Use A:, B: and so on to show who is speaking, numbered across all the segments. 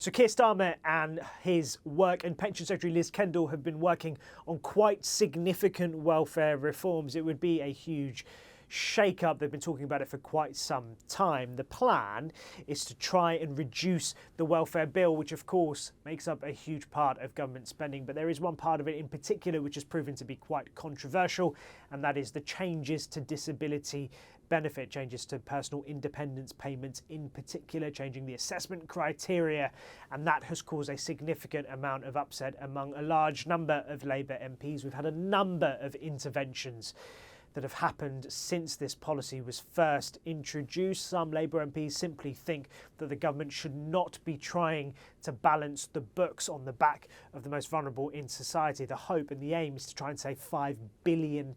A: So Keir Starmer and his work and Pension Secretary Liz Kendall have been working on quite significant welfare reforms. It would be a huge shake-up. They've been talking about it for quite some time. The plan is to try and reduce the welfare bill, which of course makes up a huge part of government spending. But there is one part of it in particular which has proven to be quite controversial, and that is the changes to disability benefit, changes to personal independence payments in particular, changing the assessment criteria, and that has caused a significant amount of upset among a large number of Labour MPs. We've had a number of interventions that have happened since this policy was first introduced. Some Labour MPs simply think that the government should not be trying to balance the books on the back of the most vulnerable in society. The hope and the aim is to try and save £5 billion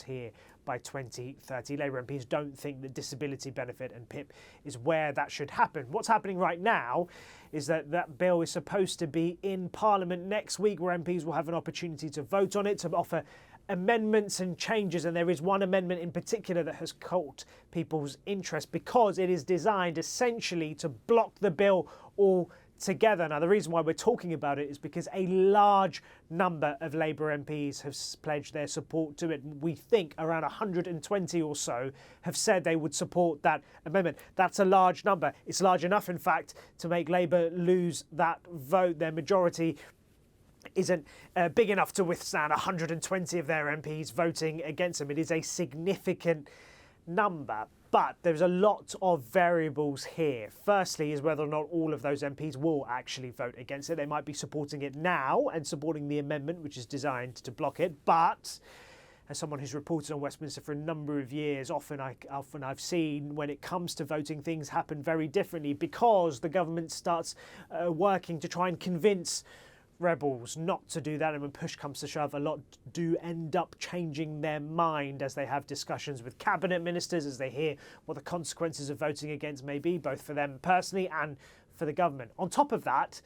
A: here by 2030. Labour MPs don't think that disability benefit and PIP is where that should happen. What's happening right now is that that bill is supposed to be in Parliament next week, where MPs will have an opportunity to vote on it, to offer amendments and changes, and there is one amendment in particular that has caught people's interest because it is designed essentially to block the bill altogether. Now, the reason why we're talking about it is because a large number of Labour MPs have pledged their support to it. We think around 120 or so have said they would support that amendment. That's a large number. It's large enough, in fact, to make Labour lose that vote. Their majority isn't big enough to withstand 120 of their MPs voting against them. It is a significant number, but there's a lot of variables here. Firstly is whether or not all of those MPs will actually vote against it. They might be supporting it now and supporting the amendment, which is designed to block it, but as someone who's reported on Westminster for a number of years, often I've seen when it comes to voting, things happen very differently because the government starts working to try and convince rebels not to do that, and when push comes to shove, a lot do end up changing their mind as they have discussions with cabinet ministers, as they hear what the consequences of voting against may be, both for them personally and for the government. On top of that,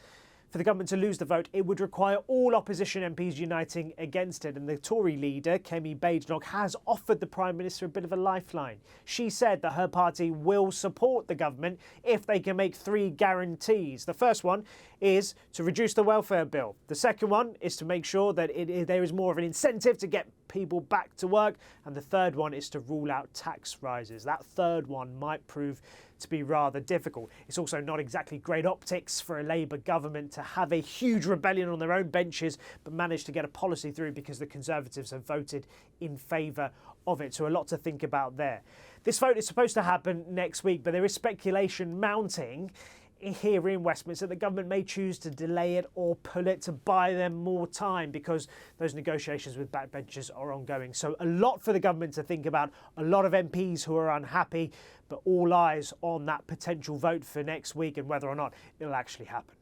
A: for the government to lose the vote, it would require all opposition MPs uniting against it. And the Tory leader, Kemi Badenoch, has offered the Prime Minister a bit of a lifeline. She said that her party will support the government if they can make three guarantees. The first one is to reduce the welfare bill. The second one is to make sure that there is more of an incentive to get people back to work. And the third one is to rule out tax rises. That third one might prove to be rather difficult. It's also not exactly great optics for a Labour government to have a huge rebellion on their own benches but manage to get a policy through because the Conservatives have voted in favour of it. So a lot to think about there. This vote is supposed to happen next week, but there is speculation mounting here in Westminster that the government may choose to delay it or pull it to buy them more time because those negotiations with backbenchers are ongoing. So a lot for the government to think about, a lot of MPs who are unhappy, but all eyes on that potential vote for next week and whether or not it'll actually happen.